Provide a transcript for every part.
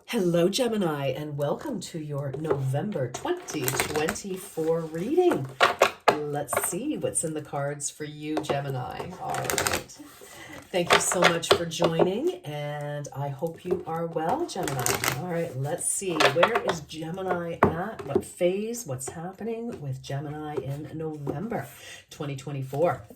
Hello, Gemini, and welcome to your November 2024 reading. Let's see what's in the cards for you, Gemini. All right. Thank you so much for joining, and I hope you are well, Gemini. All right, let's see. Where is Gemini at? What phase? What's happening with Gemini in November 2024?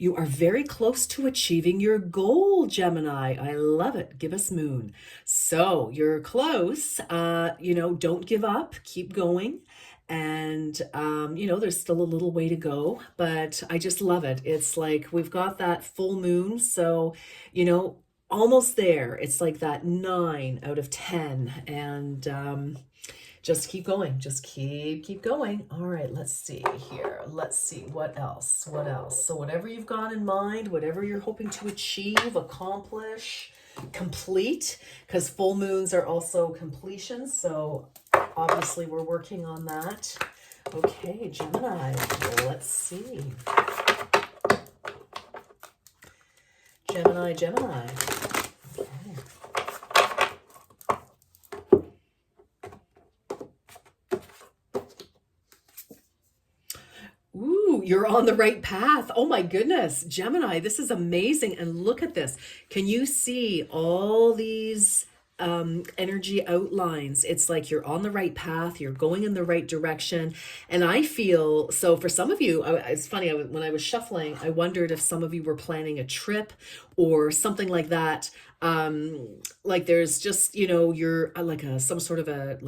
You are very close to achieving your goal, Gemini. I love it. Give us moon. So you're close. Don't give up. Keep going. And, there's still a little way to go, but I just love it. It's like we've got that full moon. So, almost there. It's like that 9 out of 10. And, just keep going. Just keep going. All right, let's see here. Let's see what else. What else? So whatever you've got in mind, whatever you're hoping to achieve, accomplish, complete, because full moons are also completions. So obviously we're working on that. Okay, Gemini, let's see. Gemini. Okay. Ooh, you're on the right path. Oh my goodness, Gemini, this is amazing. And look at this. Can you see all these energy outlines? It's like you're on the right path. You're going in the right direction. And I feel, so for some of you, it's funny, when I was shuffling, I wondered if some of you were planning a trip or something like that. Like there's just, you're like some sort of what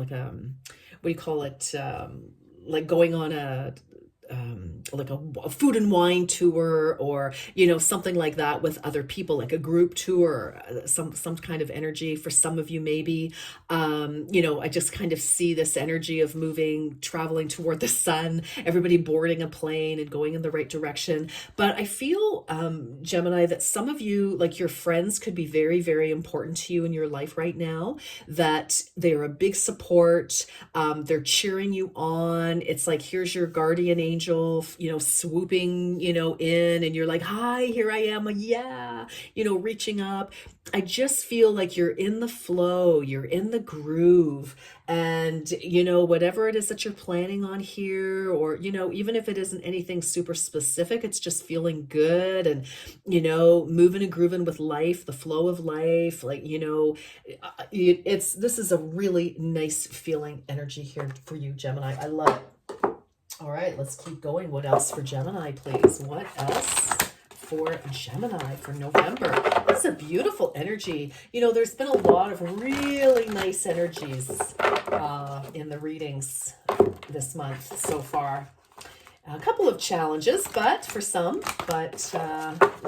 do you call it? Like going on like a food and wine tour, or something like that with other people, like a group tour, some kind of energy for some of you maybe. I just kind of see this energy of traveling toward the sun, everybody boarding a plane and going in the right direction. But I feel, Gemini, that some of you, like your friends, could be very, very important to you in your life right now, that they're a big support. They're cheering you on. It's like, here's your guardian angel, swooping, in, and you're like, hi, here I am. Yeah. Reaching up. I just feel like you're in the flow, you're in the groove, and, whatever it is that you're planning on here, or, even if it isn't anything super specific, it's just feeling good and, moving and grooving with life, the flow of life. Like, this is a really nice feeling energy here for you, Gemini. I love it. All right, let's keep going. What else for Gemini, please? What else for Gemini for November? It's a beautiful energy. There's been a lot of really nice energies in the readings this month so far. A couple of challenges, but this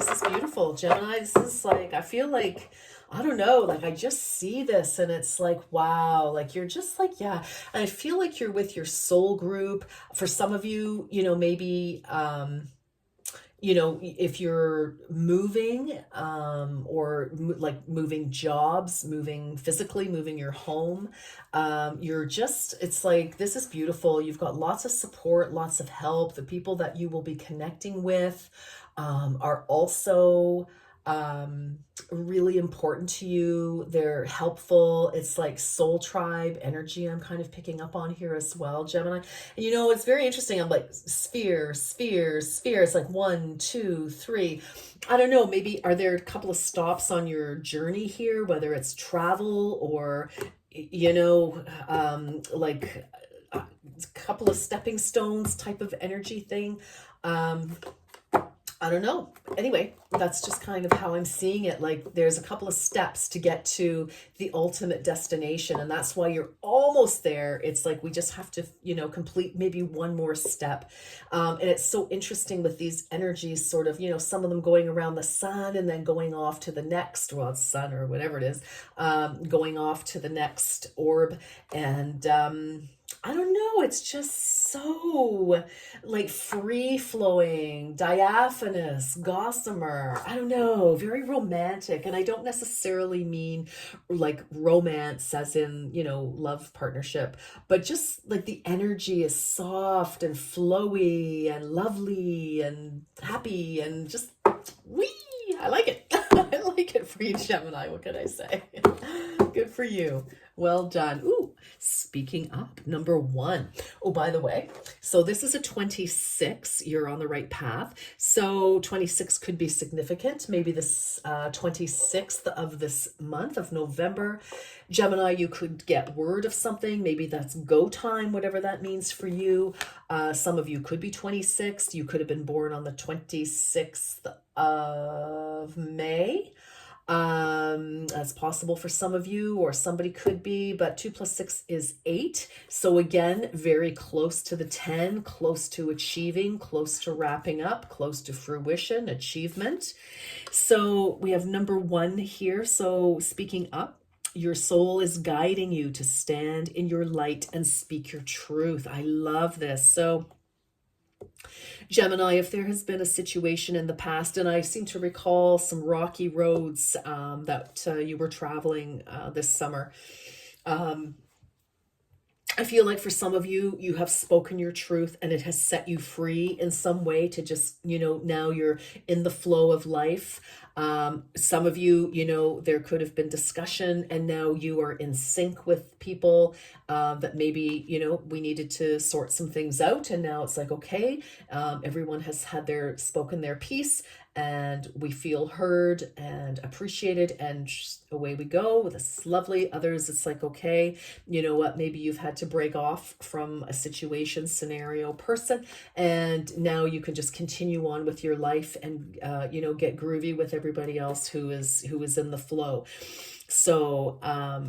is beautiful. Gemini, this is like, I feel like, I don't know, like I just see this and it's like, wow, like you're just like, yeah. And I feel like you're with your soul group. For some of you, maybe, if you're moving, like moving jobs, moving physically, moving your home, it's like, this is beautiful. You've got lots of support, lots of help. The people that you will be connecting with are also really important to you. They're helpful. It's like soul tribe energy I'm kind of picking up on here as well, Gemini. And it's very interesting. I'm like sphere. It's like 1, 2, 3. I don't know, maybe are there a couple of stops on your journey here, whether it's travel or, like a couple of stepping stones type of energy thing. I don't know. Anyway, that's just kind of how I'm seeing it. Like there's a couple of steps to get to the ultimate destination. And that's why you're almost there. It's like we just have to, complete maybe one more step. And it's so interesting with these energies, sort of, some of them going around the sun and then going off to the next, well, it's sun or whatever it is, going off to the next orb. And I don't know, it's just so like free flowing, diaphanous, gossamer. I don't know, very romantic. And I don't necessarily mean like romance as in, love partnership, but just like the energy is soft and flowy and lovely and happy and just wee. I like it. I like it for you, Gemini. What can I say? good for you. Well done. Ooh, speaking up, number one. Oh, by the way, so this is a 26. You're on the right path. So 26 could be significant. Maybe this 26th of this month of November, Gemini, you could get word of something. Maybe that's go time, whatever that means for you. Some of you could be 26. You could have been born on the 26th of May. That's possible for some of you, or somebody could be, but 2 plus 6 is 8. So again, very close to the 10, close to achieving, close to wrapping up, close to fruition, achievement. So we have number one here. So speaking up, your soul is guiding you to stand in your light and speak your truth. I love this. So Gemini, if there has been a situation in the past, and I seem to recall some rocky roads that you were traveling this summer, I feel like for some of you, you have spoken your truth and it has set you free in some way to just, now you're in the flow of life. Some of you, there could have been discussion and now you are in sync with people that maybe, we needed to sort some things out. And now it's like, okay, everyone has had spoken their piece and we feel heard and appreciated, and away we go. This is lovely. Others, it's like, okay, you know what, maybe you've had to break off from a situation, scenario, person, and now you can just continue on with your life and get groovy with everybody else who is in the flow. So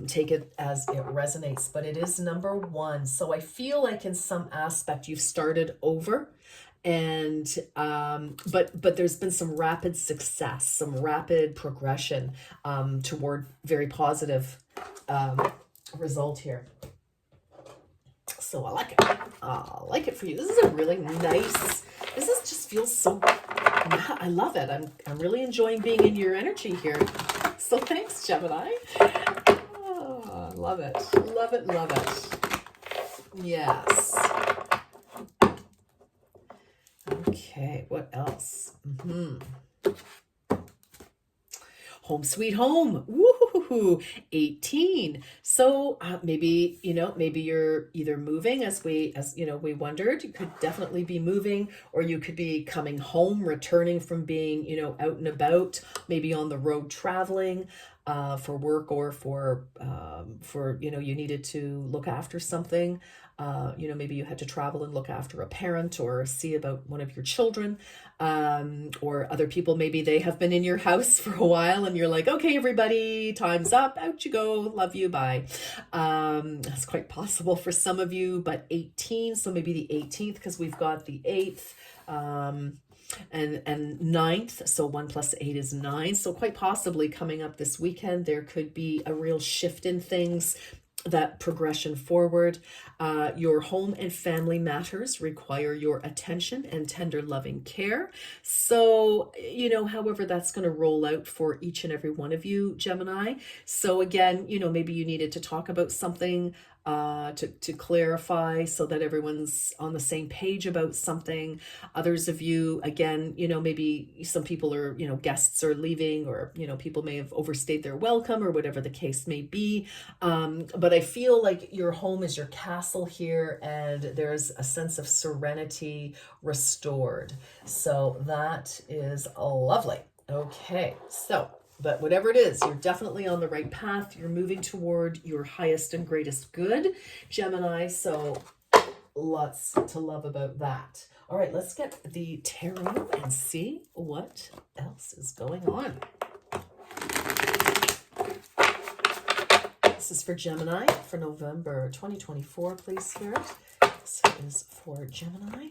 take it as it resonates, but it is number one. So I feel like in some aspect you've started over, and but there's been some rapid success, some rapid progression toward very positive result here. So I like it. I like it for you. This is a really nice, just feels so, I love it. I'm really enjoying being in your energy here. So thanks, Gemini. Oh, love it. Love it, love it. Yes. Okay, what else? Home sweet home. Woohoo! 18. So maybe you're either moving, as we wondered. You could definitely be moving, or you could be coming home, returning from being out and about, maybe on the road traveling for work, or for you needed to look after something. Maybe you had to travel and look after a parent or see about one of your children, or other people, maybe they have been in your house for a while and you're like, okay, everybody, time's up, out you go, love you, bye. That's quite possible for some of you, but 18, so maybe the 18th, because we've got the 8th, and 9th, so 1 plus 8 is 9. So quite possibly coming up this weekend, there could be a real shift in things, that progression forward. Your home and family matters require your attention and tender loving care. So, however that's going to roll out for each and every one of you, Gemini. So again, maybe you needed to talk about something to clarify so that everyone's on the same page about something. Others of you, again, maybe some people are, guests are leaving, or, people may have overstayed their welcome, or whatever the case may be. But I feel like your home is your castle here, and there's a sense of serenity restored. So that is lovely. Okay, so but whatever it is, you're definitely on the right path. You're moving toward your highest and greatest good, Gemini. So lots to love about that. All right, let's get the tarot and see what else is going on. This is for Gemini for November 2024, please, Spirit. This is for Gemini.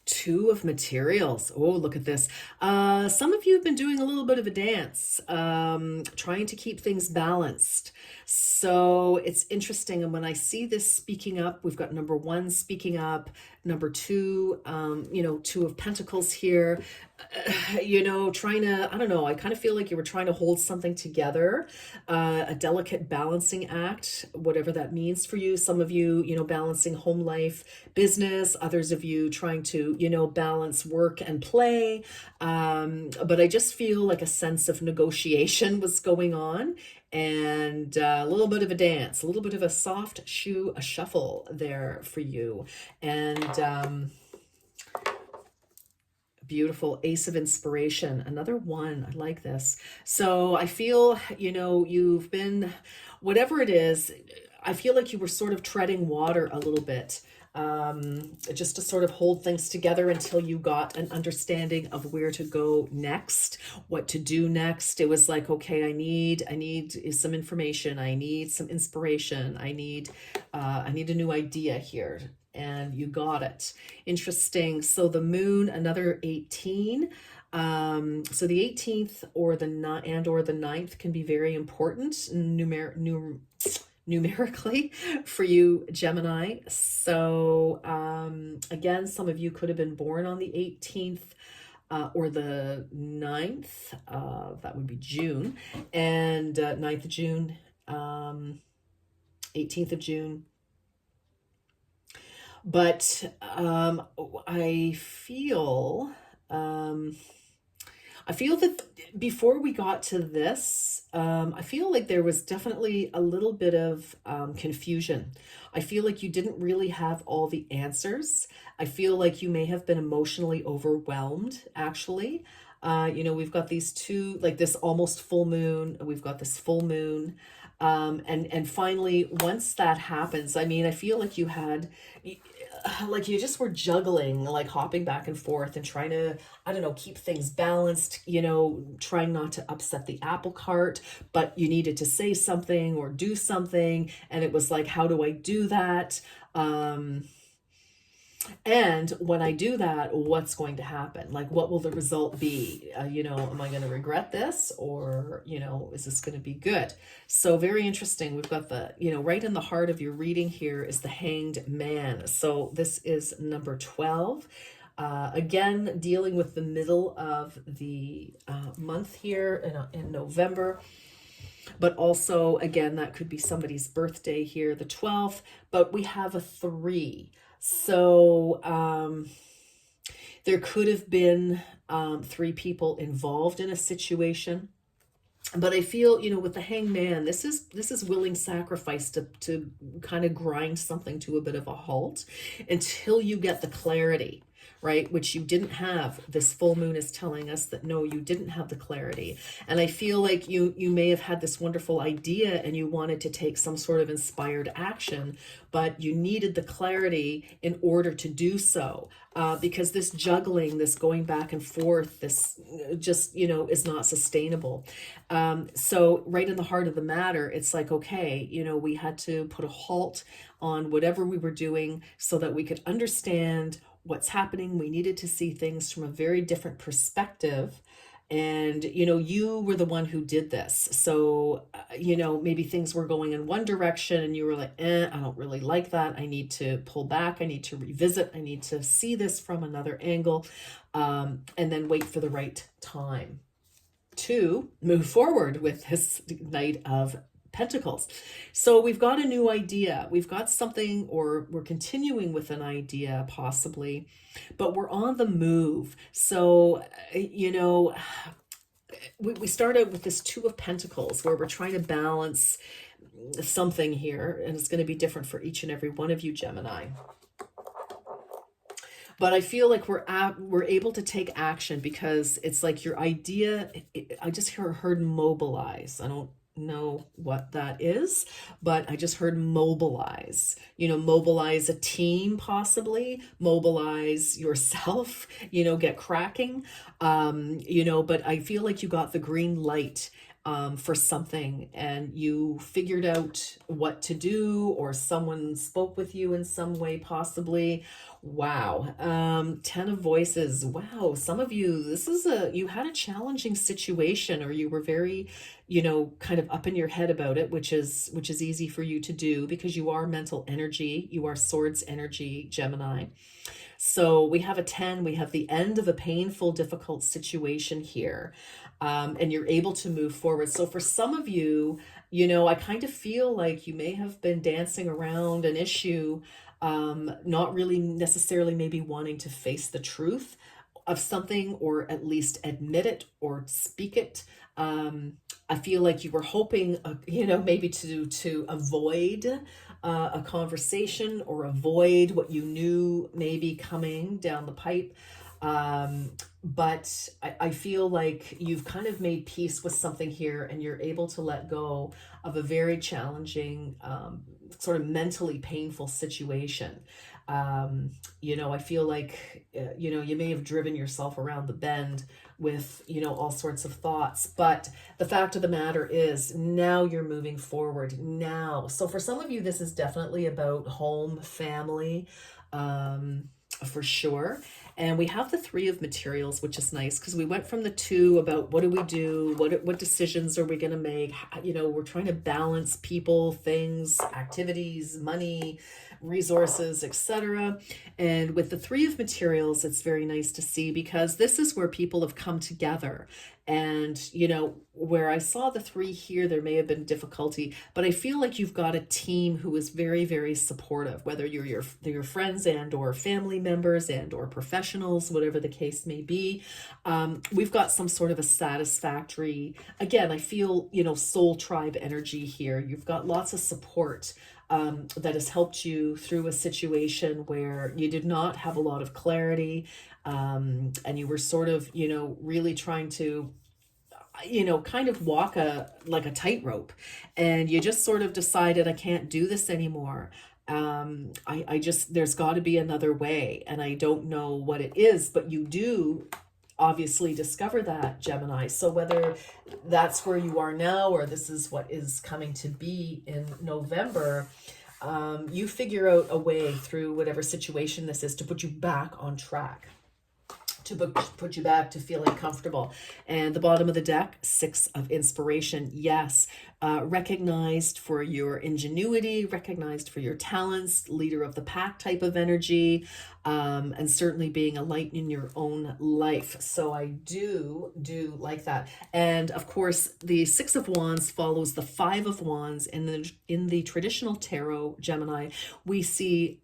Two of materials. Oh, look at this. Some of you have been doing a little bit of a dance, trying to keep things balanced. So it's interesting. And when I see this speaking up, we've got number one speaking up, number two, two of pentacles here, trying to, I don't know, I kind of feel like you were trying to hold something together, a delicate balancing act, whatever that means for you. Some of you, balancing home life, business, others of you trying to, balance work and play. But I just feel like a sense of negotiation was going on, and a little bit of a dance, a little bit of a soft shoe, a shuffle there for you. And beautiful Ace of Inspiration, another one. I like this. So I feel, you've been, whatever it is, I feel like you were sort of treading water a little bit, just to sort of hold things together until you got an understanding of where to go next, what to do next. It was like, okay, I need some information. I need some inspiration. I need a new idea here. And you got it. Interesting. So the moon, another 18. So the 18th or the 9th can be very important numerically for you, Gemini. So again, some of you could have been born on the 18th or the 9th. That would be June. And 9th of June, 18th of June. But I feel that before we got to this, I feel like there was definitely a little bit of confusion. I feel like you didn't really have all the answers. I feel like you may have been emotionally overwhelmed, actually. We've got these two, like this almost full moon, we've got this full moon. And finally, once that happens, I mean, I feel like you had, like you just were juggling, like hopping back and forth and trying to, I don't know, keep things balanced, trying not to upset the apple cart, but you needed to say something or do something. And it was like, how do I do that? And when I do that, what's going to happen? Like, what will the result be? Am I going to regret this, or, is this going to be good? So very interesting. We've got the, right in the heart of your reading here is the Hanged Man. So this is number 12. Again, dealing with the middle of the month here in November. But also, again, that could be somebody's birthday here, the 12th. But we have a 3. So there could have been 3 people involved in a situation. But I feel, with the Hangman, this is willing sacrifice to kind of grind something to a bit of a halt until you get the clarity, right? Which you didn't have. This full moon is telling us that no, you didn't have the clarity. And I feel like you may have had this wonderful idea and you wanted to take some sort of inspired action, but you needed the clarity in order to do so. Because this juggling, this going back and forth, this just, is not sustainable. So right in the heart of the matter, it's like, okay, we had to put a halt on whatever we were doing so that we could understand what's happening. We needed to see things from a very different perspective. And, you were the one who did this. So, maybe things were going in one direction and you were like, I don't really like that. I need to pull back. I need to revisit. I need to see this from another angle, and then wait for the right time to move forward with this Knight of Pentacles. So we've got a new idea. We've got something, or we're continuing with an idea possibly, but we're on the move. So, we started with this 2 of Pentacles where we're trying to balance something here, and it's going to be different for each and every one of you, Gemini. But I feel like we're able to take action because it's like your idea, I just heard mobilize. I don't know what that is, but I just heard mobilize. Mobilize a team, possibly mobilize yourself, get cracking. But I feel like you got the green light for something, and you figured out what to do, or someone spoke with you in some way, possibly. Wow. 10 of voices. Wow. Some of you, you had a challenging situation, or you were very, kind of up in your head about it, which is easy for you to do because you are mental energy. You are swords energy, Gemini. So we have a 10, we have the end of a painful, difficult situation here. And you're able to move forward. So for some of you, I kind of feel like you may have been dancing around an issue, not really necessarily maybe wanting to face the truth of something, or at least admit it or speak it. I feel like you were hoping, maybe to avoid a conversation, or avoid what you knew may be coming down the pipe. But I feel like you've kind of made peace with something here, and you're able to let go of a very challenging, sort of mentally painful situation. I feel like, you may have driven yourself around the bend with, all sorts of thoughts, but the fact of the matter is now you're moving forward now. So for some of you, this is definitely about home, family, for sure. And we have the 3 of materials, which is nice because we went from the 2 about what do we do, what decisions are we going to make. We're trying to balance people, things, activities, money, resources, etc. And with the 3 of materials, it's very nice to see, because this is where people have come together. And where I saw the 3 here, there may have been difficulty, but I feel like you've got a team who is very, very supportive, whether you're your friends and or family members and or professionals, whatever the case may be. We've got some sort of a satisfactory, again, I feel, soul tribe energy here. You've got lots of support that has helped you through a situation where you did not have a lot of clarity, and you were sort of, really trying to, kind of walk like a tightrope, and you just sort of decided, I can't do this anymore. I just, there's got to be another way, and I don't know what it is, but you do obviously discover that, Gemini. So whether that's where you are now, or this is what is coming to be in November, you figure out a way through whatever situation this is to put you back on track, to put you back to feeling comfortable. And the bottom of the deck, 6 of inspiration. Yes, recognized for your ingenuity, recognized for your talents, leader of the pack type of energy, and certainly being a light in your own life. So I do like that. And of course, the 6 of Wands follows the 5 of Wands. In the traditional tarot, Gemini, we see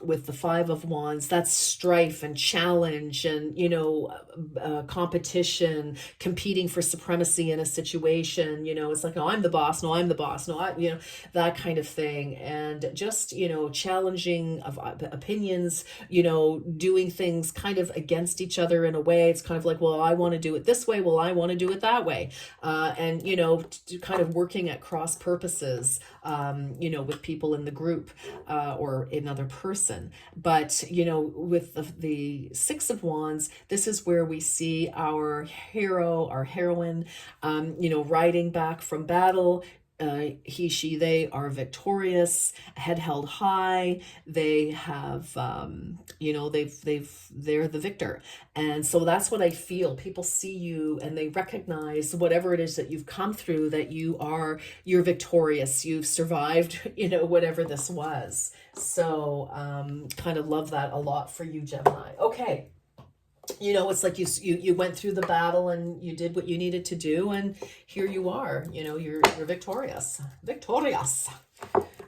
with the 5 of Wands, that's strife and challenge and, competition, competing for supremacy in a situation. It's like, oh, I'm the boss. No, I'm the boss. No, that kind of thing. And just, challenging of opinions, doing things kind of against each other in a way. It's kind of like, well, I want to do it this way. Well, I want to do it that way. And, kind of working at cross purposes, with people in the group, or another person. But, with the 6 of Wands, this is where we see our hero, our heroine, riding back from battle. He, she, they are victorious, head held high. They have, they're the victor. And so that's what I feel. People see you and they recognize whatever it is that you've come through, that you're victorious. You've survived, whatever this was. So, kind of love that a lot for you, Gemini. Okay. It's like you went through the battle and you did what you needed to do, and here you are, you're victorious.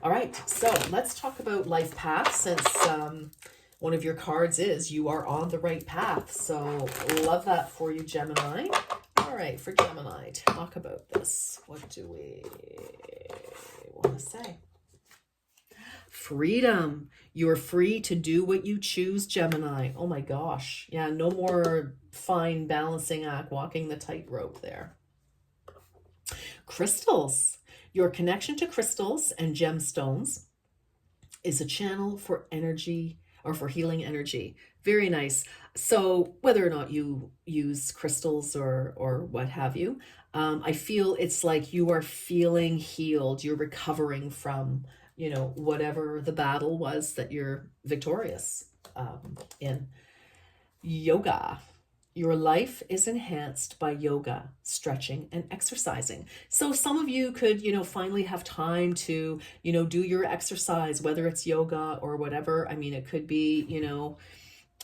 All right, so let's talk about life path, since one of your cards is you are on the right path. So love that for you, Gemini. All right, for Gemini, talk about this. What do we want to say? Freedom. You're free to do what you choose, Gemini. Oh my gosh. Yeah, no more fine balancing act, walking the tightrope there. Crystals. Your connection to crystals and gemstones is a channel for energy, or for healing energy. Very nice. So whether or not you use crystals or what have you, I feel it's like you are feeling healed. You're recovering from, whatever the battle was that you're victorious in. Yoga. Your life is enhanced by yoga, stretching, and exercising. So some of you could, finally have time to, do your exercise, whether it's yoga or whatever. I mean, it could be,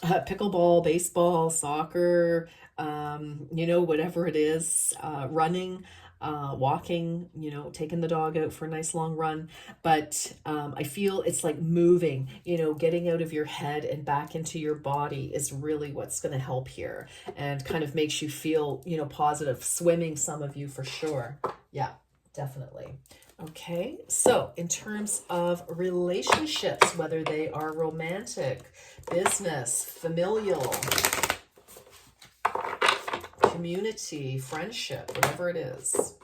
pickleball, baseball, soccer, whatever it is, running, walking, taking the dog out for a nice long run. But I feel it's like moving, getting out of your head and back into your body is really what's going to help here and kind of makes you feel, positive. Swimming, some of you for sure. Yeah, definitely. Okay, so in terms of relationships, whether they are romantic, business, familial, community, friendship, whatever it is,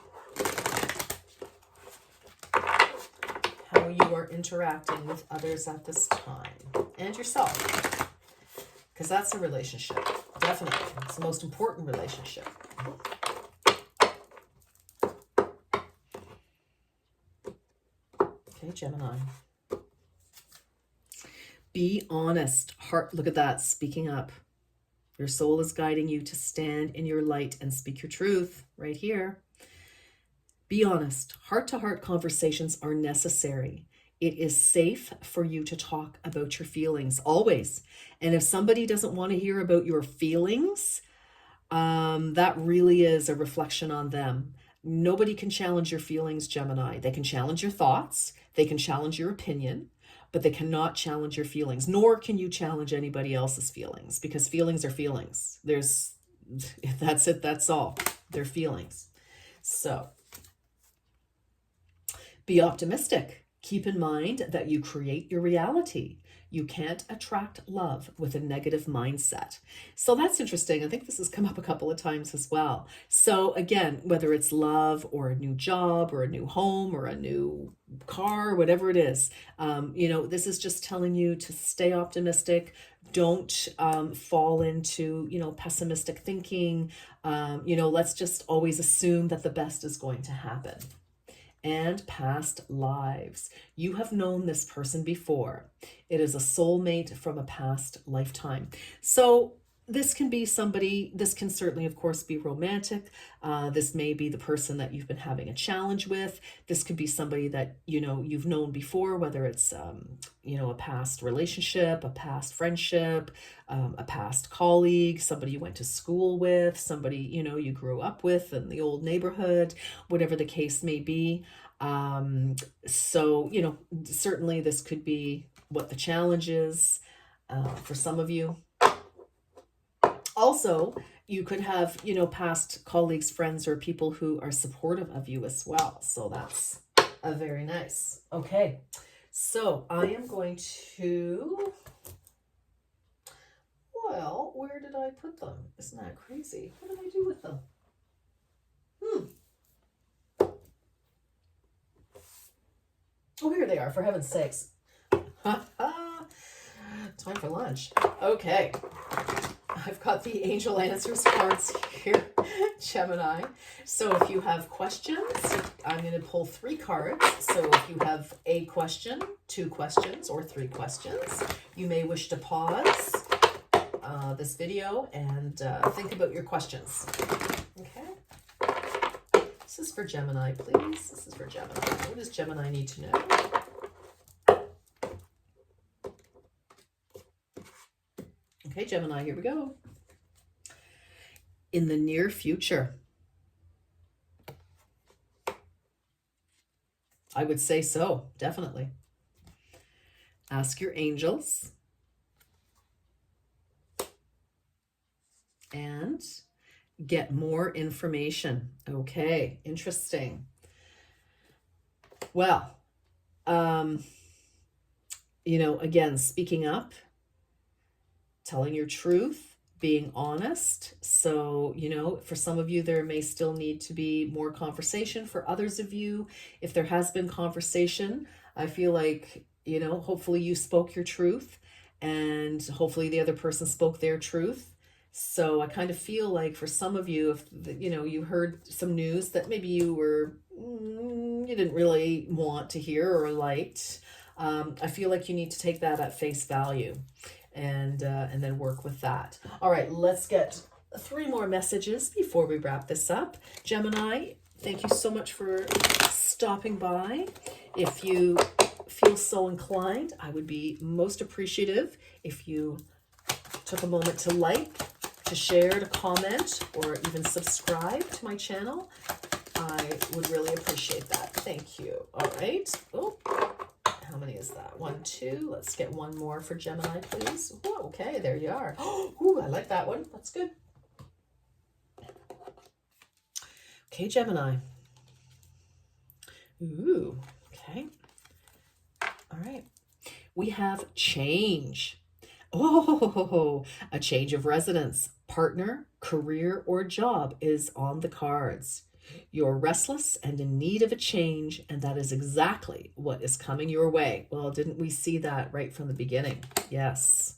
how you are interacting with others at this time and yourself, because that's a relationship, definitely. It's the most important relationship. Okay, Gemini. Be honest. Heart, look at that, speaking up. Your soul is guiding you to stand in your light and speak your truth right here. Be honest. Heart-to-heart conversations are necessary. It is safe for you to talk about your feelings, always. And if somebody doesn't want to hear about your feelings, that really is a reflection on them. Nobody can challenge your feelings, Gemini. They can challenge your thoughts. They can challenge your opinion, but they cannot challenge your feelings, nor can you challenge anybody else's feelings, because feelings are feelings. That's it, that's all. They're feelings. So be optimistic. Keep in mind that you create your reality. You can't attract love with a negative mindset. So that's interesting. I think this has come up a couple of times as well. So again, whether it's love or a new job or a new home or a new car, whatever it is, this is just telling you to stay optimistic. Don't fall into, pessimistic thinking. Let's just always assume that the best is going to happen. And past lives. You have known this person before. It is a soulmate from a past lifetime. So this can be somebody, this can certainly, of course, be romantic. This may be the person that you've been having a challenge with. This could be somebody that, you've known before, whether it's, a past relationship, a past friendship, a past colleague, somebody you went to school with, somebody, you grew up with in the old neighborhood, whatever the case may be. So, certainly this could be what the challenge is for some of you. Also, you could have, past colleagues, friends, or people who are supportive of you as well. So that's a very nice. Okay, so I am going to, well, where did I put them? Isn't that crazy? What did I do with them? Oh, here they are, for heaven's sakes. Time for lunch. Okay. I've got the Angel Answers cards here, Gemini. So if you have questions, I'm going to pull 3 cards. So if you have a question, 2 questions, or 3 questions, you may wish to pause this video and think about your questions. Okay. This is for Gemini, please. This is for Gemini. What does Gemini need to know? Okay, Gemini, here we go. In the near future, I would say so, definitely. Ask your angels and get more information. Okay, interesting. Well, again, speaking up, telling your truth, being honest. So, for some of you, there may still need to be more conversation. For others of you, if there has been conversation, I feel like, hopefully you spoke your truth and hopefully the other person spoke their truth. So I kind of feel like for some of you, if you heard some news that maybe you didn't really want to hear or liked, I feel like you need to take that at face value, and then work with that. All right, let's get 3 more messages before we wrap this up. Gemini, thank you so much for stopping by. If you feel so inclined, I would be most appreciative if you took a moment to like, to share, to comment, or even subscribe to my channel. I would really appreciate that. Thank you. All right. Oh, how many is that? 1, 2. Let's get one more for Gemini, please. Oh, okay, there you are. Oh, I like that one. That's good. Okay, Gemini. Ooh, okay. All right. We have change. Oh, a change of residence, partner, career, or job is on the cards. You're restless and in need of a change, and that is exactly what is coming your way. Well, didn't we see that right from the beginning? Yes.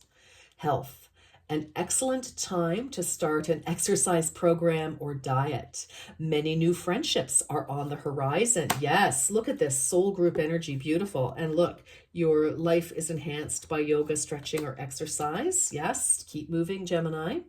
Health. An excellent time to start an exercise program or diet. Many new friendships are on the horizon. Yes, look at this soul group energy, beautiful. And look, your life is enhanced by yoga, stretching, or exercise. Yes, keep moving, Gemini.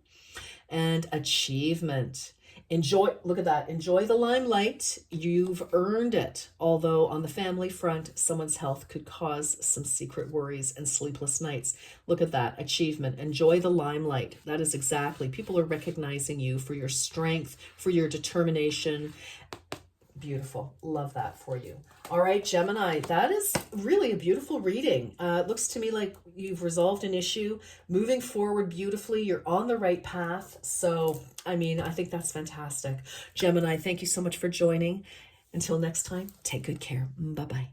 And achievement. Enjoy, look at that, enjoy the limelight. You've earned it. Although on the family front, someone's health could cause some secret worries and sleepless nights. Look at that, achievement. Enjoy the limelight. That is exactly, people are recognizing you for your strength, for your determination. Beautiful. Love that for you. All right, Gemini, that is really a beautiful reading. It looks to me like you've resolved an issue, moving forward beautifully. You're on the right path. So, I think that's fantastic. Gemini, thank you so much for joining. Until next time, take good care. Bye-bye.